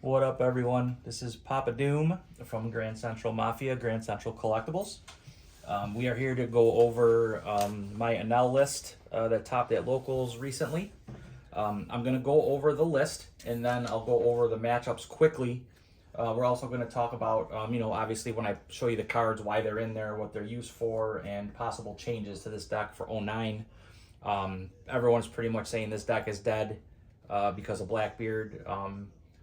What up, everyone? This is Papa Doom from Grand Central Mafia, Grand Central Collectibles. We are here to go over my Enel list that topped at locals recently. I'm going to go over the list, and then I'll go over the matchups quickly. We're also going to talk about, obviously when I show you the cards, why they're in there, what they're used for, and possible changes to this deck for 09. Everyone's pretty much saying this deck is dead because of Blackbeard.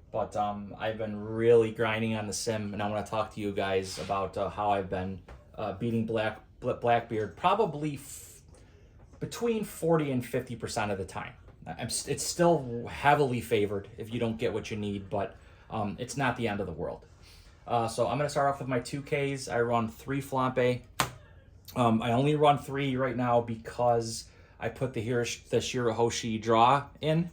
But I've been really grinding on the sim, and I want to talk to you guys about how I've been beating Blackbeard probably between 40 and 50% of the time. It's still heavily favored if you don't get what you need, but it's not the end of the world. So I'm going to start off with my 2Ks. I run 3 Flampe. I only run 3 right now because I put the Shirahoshi draw in.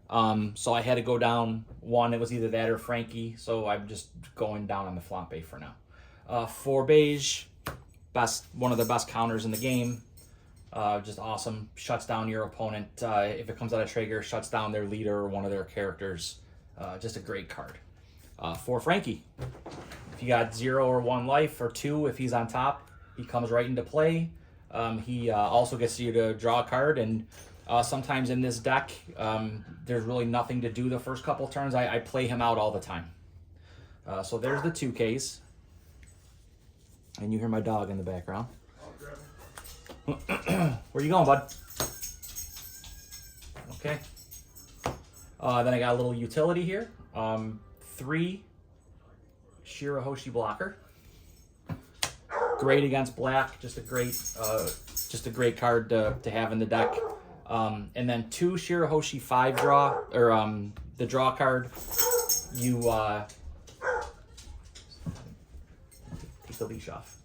So I had to go down one. It was either that or Frankie. So I'm just going down on the Flampe for now. 4 beige, one of the best counters in the game. Just awesome. Shuts down your opponent. If it comes out of trigger, shuts down their leader or one of their characters. Just a great card. 4 Frankie. If you got 0 or 1 life or 2, if he's on top, he comes right into play. He also gets you to draw a card, and sometimes in this deck, there's really nothing to do the first couple turns. I play him out all the time. So there's the 2Ks. And you hear my dog in the background. Where you going, bud? Okay. Then I got a little utility here. 3 Shirahoshi blocker. Great against black. Just a great card to have in the deck. And then 2 Shirahoshi 5 draw, or the draw card. You take the leash off.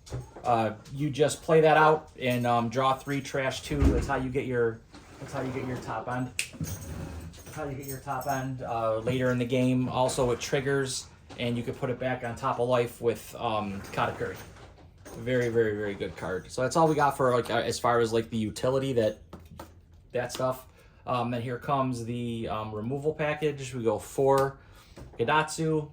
You just play that out and draw 3, trash 2. That's how you get your top end. That's how you get your top end later in the game. Also, it triggers, and you can put it back on top of life with Katakuri. Very, very, very good card. So that's all we got for as far as the utility that stuff. Then here comes the removal package. We go 4 Gidatsu.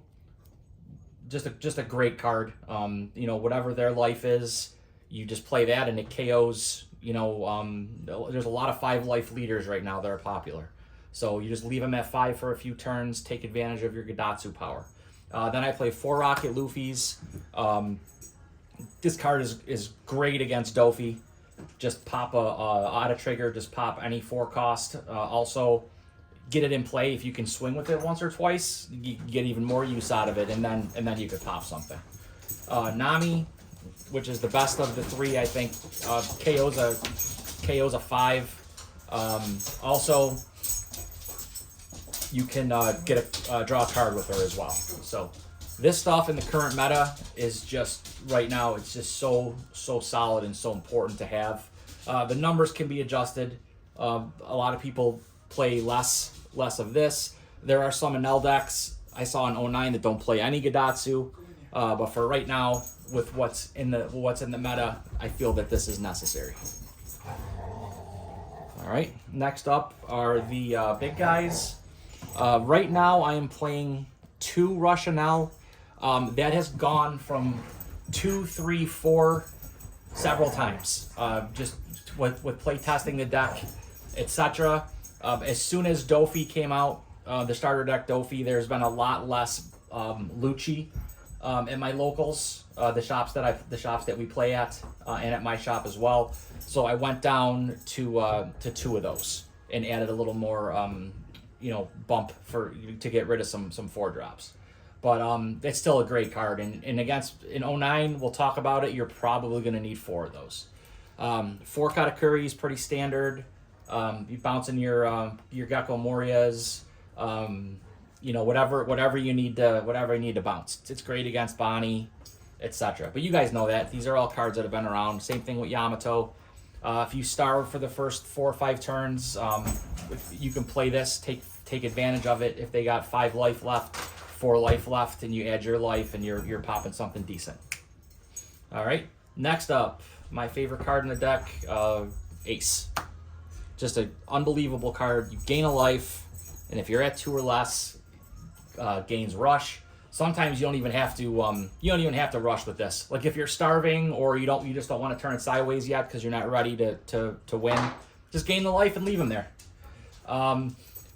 Just a great card. Whatever their life is, you just play that and it KOs. There's a lot of 5 life leaders right now that are popular. So you just leave them at 5 for a few turns, take advantage of your Gidatsu power. Then I play 4 Rocket Luffy's. This card is great against Dofi. Just pop a auto trigger, just pop any 4 cost. Also, get it in play. If you can swing with it once or twice, you get even more use out of it, and then you could pop something. Nami, which is the best of the 3, I think. KO's a 5. Also, you can draw a card with her as well. So this stuff in the current meta is just right now. It's just so solid and so important to have. The numbers can be adjusted. A lot of people play less of this. There are some Enel decks I saw in 09 that don't play any Gidatsu. But for right now, with what's in the meta, I feel that this is necessary. All right. Next up are the big guys. Right now, I am playing 2 Rush Enel. That has gone from 2, 3, 4 several times. Just with play testing the deck, etc. As soon as Dofi came out, the starter deck Dofi, there's been a lot less Lucci in my locals, the shops that we play at, and at my shop as well. So I went down to 2 of those and added a little more bump to get rid of some 4 drops. But it's still a great card, and in 09, we'll talk about it. You're probably going to need 4 of those. 4 Katakuri is pretty standard. You bounce in your Gecko Morias, whatever you need to bounce. It's great against Bonnie, etc. But you guys know that these are all cards that have been around. Same thing with Yamato. If you starve for the first 4 or 5 turns, you can play this. Take advantage of it. If they got 5 life left, 4 life left, and you add your life, and you're popping something decent. All right. Next up, my favorite card in the deck, Ace. Just an unbelievable card. You gain a life, and if you're at 2 or less, gains rush. Sometimes you don't even have to rush with this. Like if you're starving or you just don't want to turn it sideways yet because you're not ready to win, just gain the life and leave him there.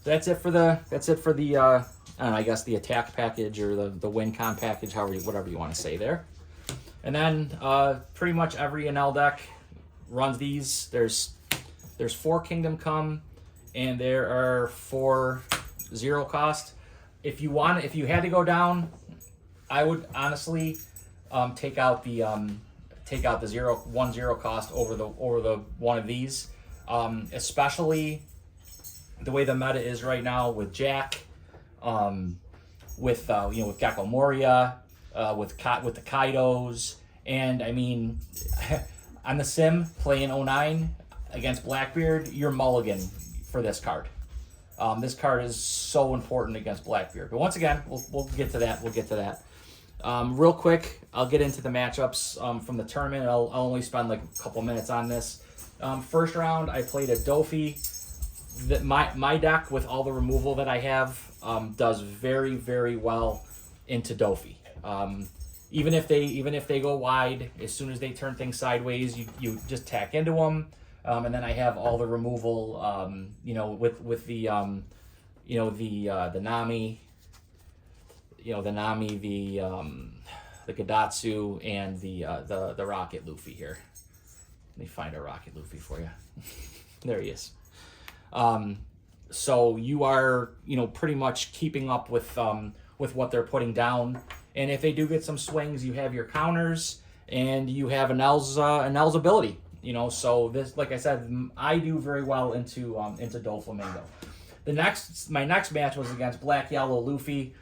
That's it for the I don't know, I guess the attack package or the win con package, whatever you want to say there. And then pretty much every Enel deck runs these. There's 4 Kingdom Come, and there are 4 0 cost. If you had to go down, I would honestly take out the 1-0 cost over the one of these, especially the way the meta is right now with Jack, with Gecko Moria, with the Kaidos, and I mean, on the sim playing 09 against Blackbeard, you're mulligan for this card. This card is so important against Blackbeard. But once again, we'll get to that. Real quick, I'll get into the matchups from the tournament. I'll only spend like a couple minutes on this. First round, I played a Dofi. My deck with all the removal that I have does very, very well into Dofi. Even if they go wide, as soon as they turn things sideways, you just tack into them. And then I have all the removal, with the Nami, the Gadatsu, and the Rocket Luffy here. Let me find a Rocket Luffy for you. There he is. So you are, pretty much keeping up with what they're putting down. And if they do get some swings, you have your counters, and you have Enel's ability. So this, like I said, I do very well into Doflamingo. My next match was against Black Yellow Luffy,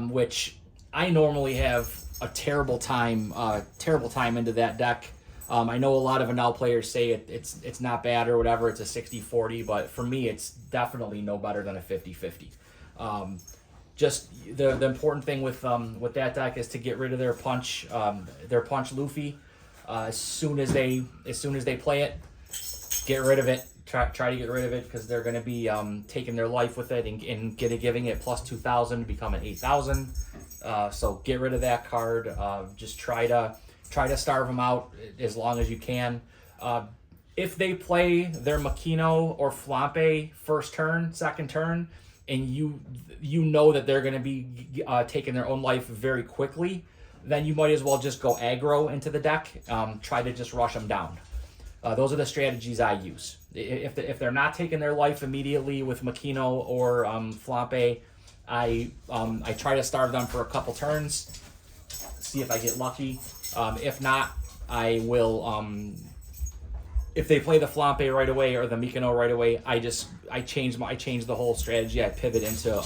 which I normally have a terrible time into that deck. I know a lot of Enel players say it's not bad or whatever. It's a 60-40, but for me, it's definitely no better than a 50-50. Just the important thing with that deck is to get rid of their punch Luffy. As soon as they play it, get rid of it. Try to get rid of it because they're going to be taking their life with it and giving it plus 2,000 to become an 8,000. So get rid of that card. Just try to starve them out as long as you can. If they play their Makino or Flampe first turn, second turn, and you know that they're going to be taking their own life very quickly, then you might as well just go aggro into the deck. Try to just rush them down. Those are the strategies I use. If they're not taking their life immediately with Makino or Flampe, I try to starve them for a couple turns, see if I get lucky. If not, I will. If they play the Flampe right away or the Mikino right away, I change the whole strategy. I pivot into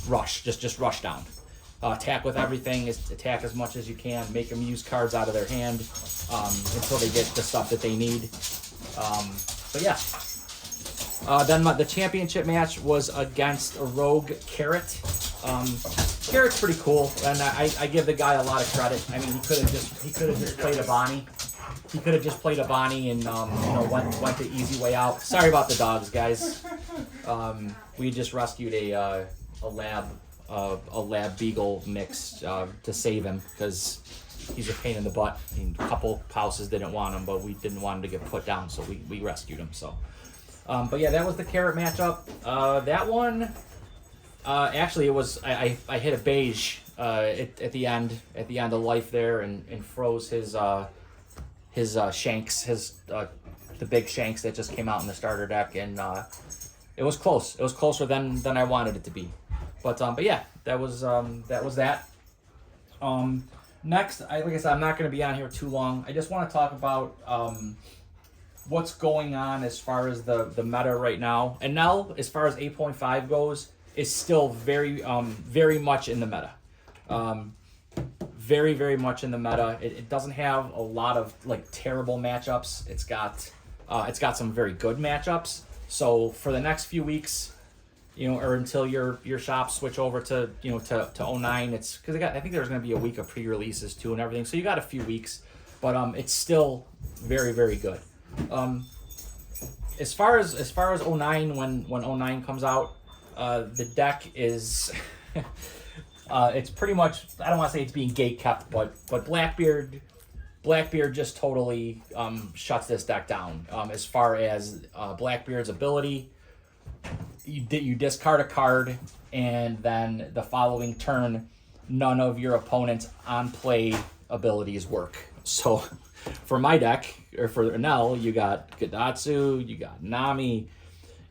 rush, just rush down. Attack with everything, attack as much as you can, make them use cards out of their hand until they get the stuff that they need. But yeah. Then the championship match was against a rogue Carrot. Carrot's pretty cool, and I give the guy a lot of credit. I mean, he could have just played a Bonnie. He could have just played a Bonnie and went the easy way out. Sorry about the dogs, guys. We just rescued a lab beagle mix to save him because he's a pain in the butt. I mean, a couple houses didn't want him, but we didn't want him to get put down, so we rescued him. So, but yeah, that was the Carrot matchup. That one, actually, it was I hit a beige at the end of life there and froze his shanks, the big shanks that just came out in the starter deck, and it was close. It was closer than I wanted it to be. But yeah, that was that. Next, like I said, I'm not going to be on here too long. I just want to talk about what's going on as far as the meta right now. And now, as far as 8.5 goes, is still very much in the meta. Very, very much in the meta. It doesn't have a lot of like terrible matchups. It's got some very good matchups. So for the next few weeks, or until your shops switch over to 09, it's because I think there's going to be a week of pre-releases too and everything. So you got a few weeks, but it's still very, very good. As far as 09, when 09 comes out, the deck is It's pretty much, I don't want to say it's being gate kept, but Blackbeard just totally shuts this deck down. As far as Blackbeard's ability, you discard a card, and then the following turn, none of your opponent's on-play abilities work. So for my deck, or for Enel, you got Gidatsu, you got Nami,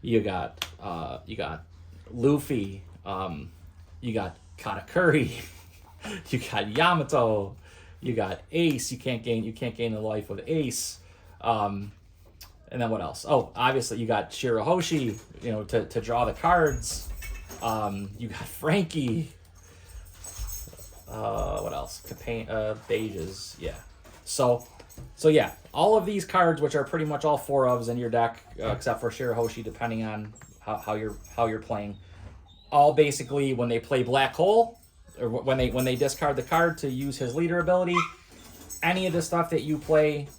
you got Luffy, you got Katakuri, you got Yamato, you got Ace. You can't gain the life with Ace. And then what else? Oh, obviously you got Shirahoshi, to draw the cards. You got Frankie. What else? Beiges. Yeah. So yeah, all of these cards, which are pretty much all 4 ofs in your deck, except for Shirahoshi, depending on how you're playing, all basically when they play Black Hole, or when they discard the card to use his leader ability, any of the stuff that you play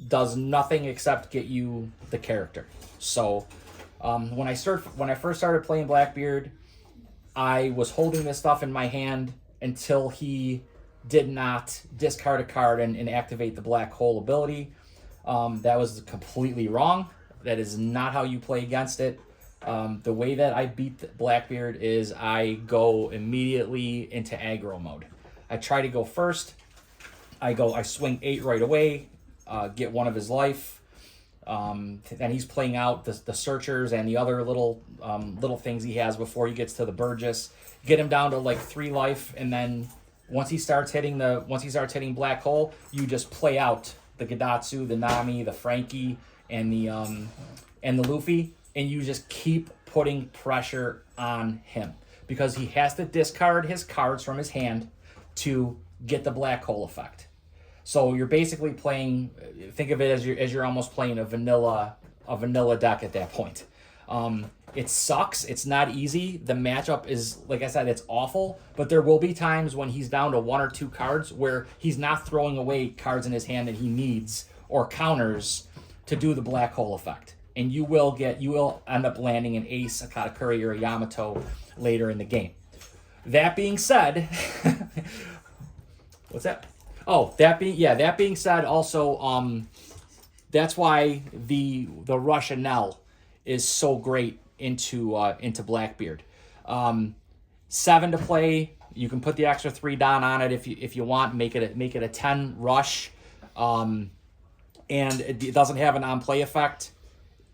does nothing except get you the character. So when I first started playing Blackbeard, I was holding this stuff in my hand until he did not discard a card and activate the Black Hole ability. That was completely wrong. That is not how you play against it. The way that I beat Blackbeard is I go immediately into aggro mode. I try to go first. I swing 8 right away, get 1 of his life. Then he's playing out the searchers and the other little things he has before he gets to the Burgess. Get him down to like 3 life, and then once he starts hitting Black Hole, you just play out the Gidatsu, the Nami, the Frankie, and the Luffy, and you just keep putting pressure on him because he has to discard his cards from his hand to get the Black Hole effect. So you're basically playing. Think of it as you're almost playing a vanilla deck at that point. It sucks. It's not easy. The matchup is, like I said, it's awful. But there will be times when he's down to 1 or 2 cards where he's not throwing away cards in his hand that he needs or counters to do the Black Hole effect. And you will end up landing an Ace, a Katakuri, or a Yamato later in the game. That being said, what's that? Oh, that being said, also, that's why the Rush Enel is so great into Blackbeard. 7 to play. You can put the extra 3 down on it if you want. Make it a 10 rush, and it doesn't have an on-play effect.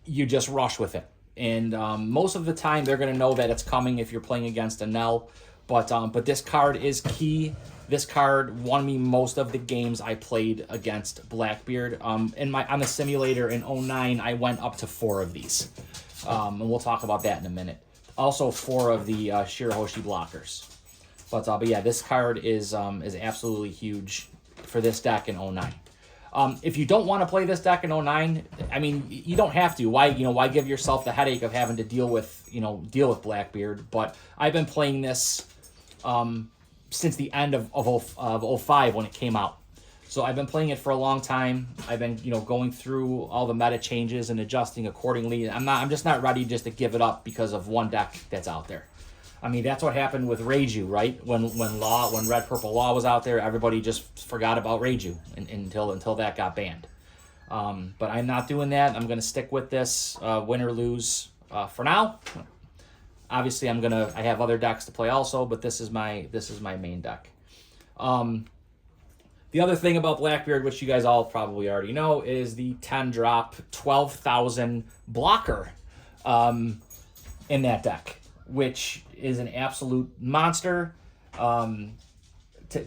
You just rush with it, and most of the time they're going to know that it's coming if you're playing against Enel. But this card is key. This card won me most of the games I played against Blackbeard. On the simulator in 09, I went up to 4 of these, and we'll talk about that in a minute. Also, 4 of the Shirahoshi blockers. But yeah, this card is absolutely huge for this deck in 09. If you don't want to play this deck in 09, I mean, you don't have to. Why give yourself the headache of having to deal with Blackbeard? But I've been playing this since the end of 05 when it came out. So I've been playing it for a long time. I've been going through all the meta changes and adjusting accordingly. I'm just not ready just to give it up because of one deck that's out there. I mean, that's what happened with Reiju, right? When Red Purple Law was out there, everybody just forgot about Reiju until that got banned. But I'm not doing that. I'm going to stick with this, win or lose, for now. Obviously, I have other decks to play also, but this is my main deck. The other thing about Blackbeard, which you guys all probably already know, is the 10-drop 12,000 blocker in that deck, which is an absolute monster. To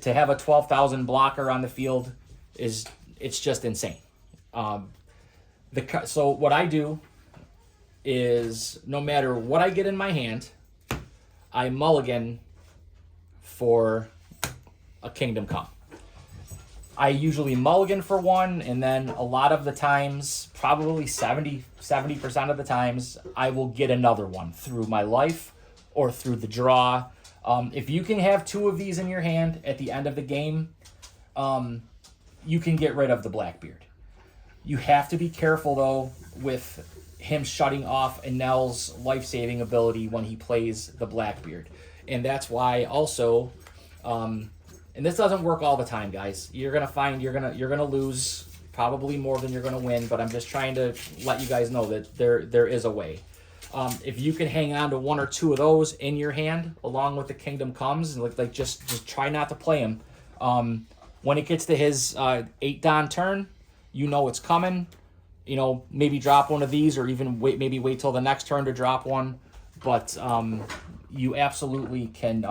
have a 12,000 blocker on the field it's just insane. So what I do is no matter what I get in my hand, I mulligan for a Kingdom Come. I usually mulligan for 1, and then a lot of the times, probably 70% of the times, I will get another one through my life or through the draw. If you can have 2 of these in your hand at the end of the game, you can get rid of the Blackbeard. You have to be careful, though, with him shutting off Enel's life-saving ability when he plays the Blackbeard. And that's why also, and this doesn't work all the time, guys. You're gonna find you're gonna lose probably more than you're gonna win. But I'm just trying to let you guys know that there is a way. If you can hang on to one or two of those in your hand, along with the Kingdom Comes, and like just try not to play him. When it gets to his 8 Don turn, you know it's coming. Maybe drop one of these, or even wait till the next turn to drop one. But you absolutely can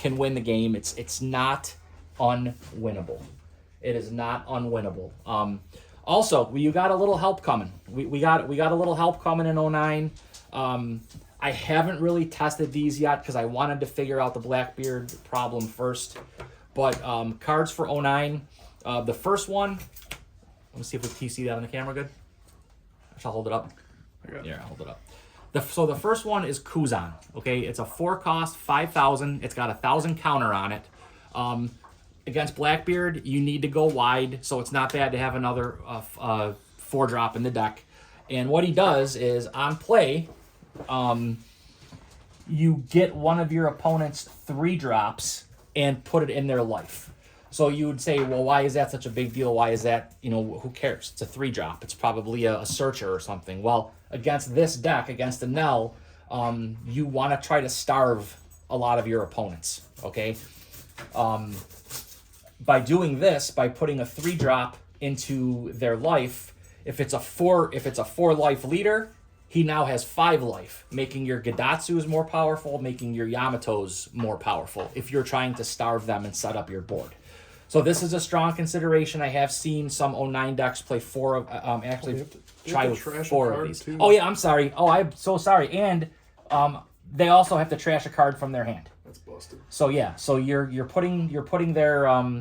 win the game. It's not unwinnable. It is not unwinnable. Also, you got a little help coming. We got a little help coming in 09. I haven't really tested these yet because I wanted to figure out the Blackbeard problem first. But cards for 09. The first one. Let me see if we can see that on the camera good. I'll hold it up. Yeah, I'll hold it up. So the first one is Kuzan. Okay, it's a 4-cost, 5,000. It's got 1,000 counter on it. Against Blackbeard, you need to go wide, so it's not bad to have another 4-drop in the deck. And what he does is, on play, you get one of your opponent's 3-drops and put it in their life. So you would say, well, why is that such a big deal? Why is that, who cares? It's a 3-drop. It's probably a searcher or something. Well, against this deck, against Enel, you want to try to starve a lot of your opponents, okay? By doing this, by putting a 3-drop into their life, if it's a 4-life leader, he now has 5 life, making your Gadatsus more powerful, making your Yamatos more powerful if you're trying to starve them and set up your board. So this is a strong consideration. I have seen some 09 decks play 4 of, actually try with 4 of these. Too. Oh yeah, I'm sorry. Oh, I'm so sorry. And they also have to trash a card from their hand. That's busted. So yeah, so you're putting their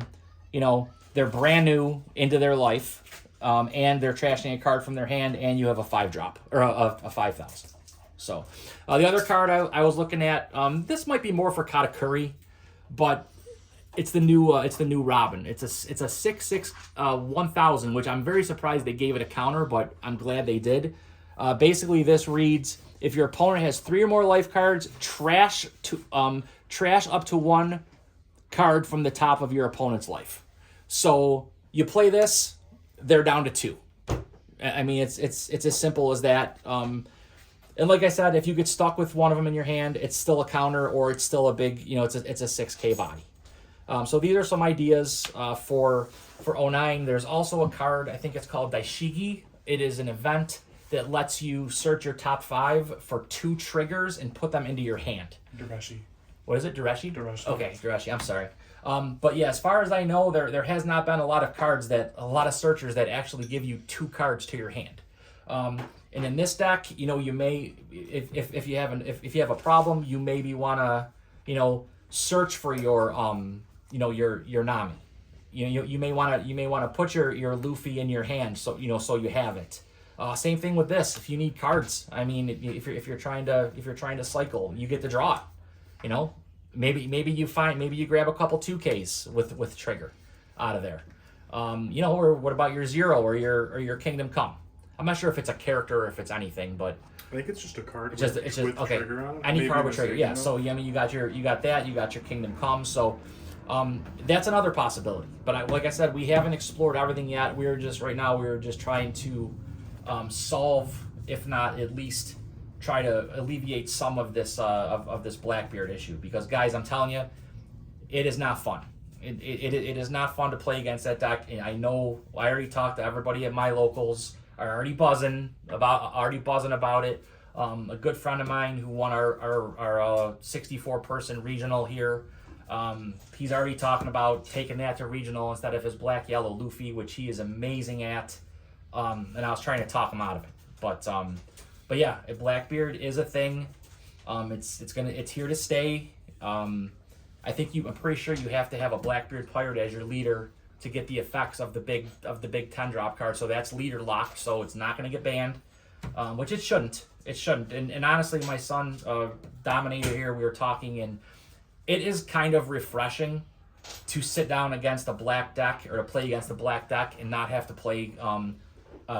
they're brand new into their life, and they're trashing a card from their hand, and you have a 5-drop or a 5,000. So the other card I was looking at, this might be more for Katakuri, but it's the new Robin. It's a 6/6 1,000, which I'm very surprised they gave it a counter, but I'm glad they did. Basically, this reads: if your opponent has 3 or more life cards, trash up to 1 card from the top of your opponent's life. So you play this, they're down to 2. I mean, it's as simple as that. And like I said, if you get stuck with one of them in your hand, it's still a counter, or it's still a big, it's a 6K body. So these are some ideas for 09. There's also a card, I think it's called Daishigi. It is an event that lets you search your top 5 for 2 triggers and put them into your hand. Dureshi. What is it? Dureshi? Dureshi. Okay, Dureshi. I'm sorry. But yeah, as far as I know, there has not been a lot of searchers that actually give you 2 cards to your hand. And in this deck, you may, if you have a problem, you maybe want to, search for your your Nami. You may want to put your Luffy in your hand, so you have it. Same thing with this. If you need cards, I mean, if you're trying to cycle, you get to draw it. Maybe you grab a couple 2Ks with trigger out of there. Or what about your Zero or your Kingdom Come? I'm not sure if it's a character or if it's anything, but I think it's just a card. It's just okay. Trigger on it. Any card with trigger, yeah. So I mean, you got that. You got your Kingdom Come. So that's another possibility. But like I said, we haven't explored everything yet. We're just trying to solve, if not at least try to alleviate some of this of this Blackbeard issue. Because guys, I'm telling you, it is not fun. It is not fun to play against that deck. And I know I already talked to everybody at my locals. Are already buzzing about it. A good friend of mine who won our 64-person regional here, he's already talking about taking that to regional instead of his black yellow Luffy, which he is amazing at. And I was trying to talk him out of it, but yeah, Blackbeard is a thing. It's here to stay. I'm pretty sure you have to have a Blackbeard pirate as your leader to get the effects of the big 10-drop card. So that's leader locked, so it's not going to get banned, which it shouldn't. It shouldn't. And honestly, my son, Dominator here, we were talking, and it is kind of refreshing to sit down against a black deck or to play against a black deck and not have to play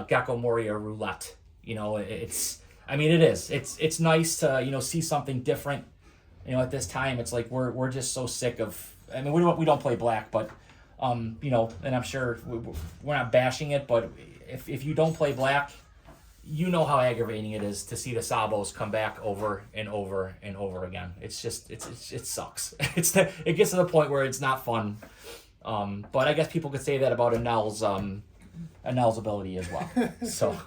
Gecko Moria Roulette. It is. It's nice to see something different. You know, at this time, it's like we're just so sick of. I mean, we don't play black, but you know, and I'm sure we're not bashing it, but if you don't play black, you know how aggravating it is to see the Sabos come back over and over and over again. It's just it sucks. It gets to the point where it's not fun. But I guess people could say that about Enel's ability as well. So,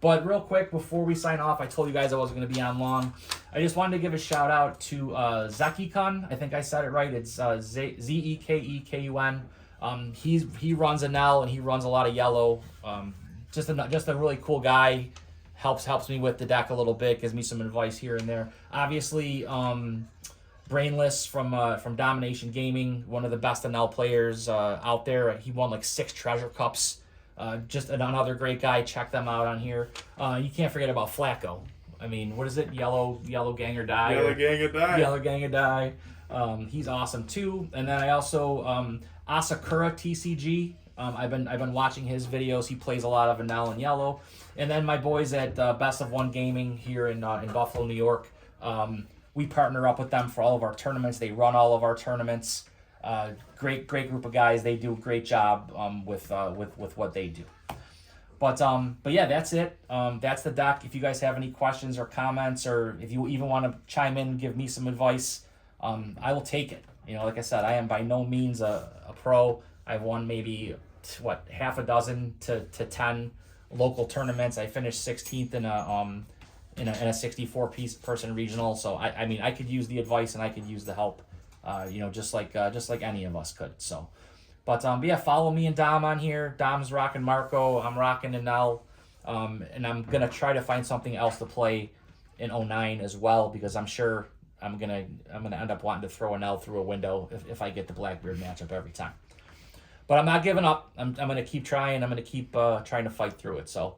but real quick before we sign off, I told you guys I wasn't going to be on long. I just wanted to give a shout out to Zekekun. I think I said it right. It's Zekekun. He runs Enel and he runs a lot of yellow. Just a really cool guy. Helps me with the deck a little bit. Gives me some advice here and there. Obviously, Brainless from Domination Gaming, one of the best Enel players out there. He won like 6 treasure cups. Just another great guy. Check them out on here. You can't forget about Flacco. I mean, what is it? Yellow Gang or Die. Yellow Gang or Die. Yellow Gang or Die. He's awesome too. And then I also Asakura TCG. I've been watching his videos. He plays a lot of Enel and yellow. And then my boys at Best of One Gaming here in Buffalo, New York. We partner up with them for all of our tournaments. They run all of our tournaments. Great group of guys. They do a great job with what they do. But yeah, that's it. That's the deck. If you guys have any questions or comments, or if you even want to chime in, give me some advice, I will take it. You know, like I said, I am by no means a pro. I've won maybe half a dozen to 10 local tournaments. I finished 16th in a 64-person regional. So I mean, I could use the advice and I could use the help. You know, just like any of us could. So, but yeah, follow me and Dom on here. Dom's rocking Marco. I'm rocking Enel. And I'm gonna try to find something else to play in 09 as well, because I'm sure I'm gonna end up wanting to throw Enel through a window if I get the Blackbeard matchup every time. But I'm not giving up. I'm going to keep trying. I'm going to keep trying to fight through it. So,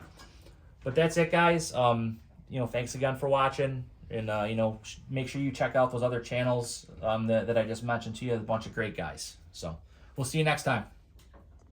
but that's it, guys. You know, thanks again for watching. And, you know, make sure you check out those other channels that I just mentioned to you. A bunch of great guys. So, we'll see you next time.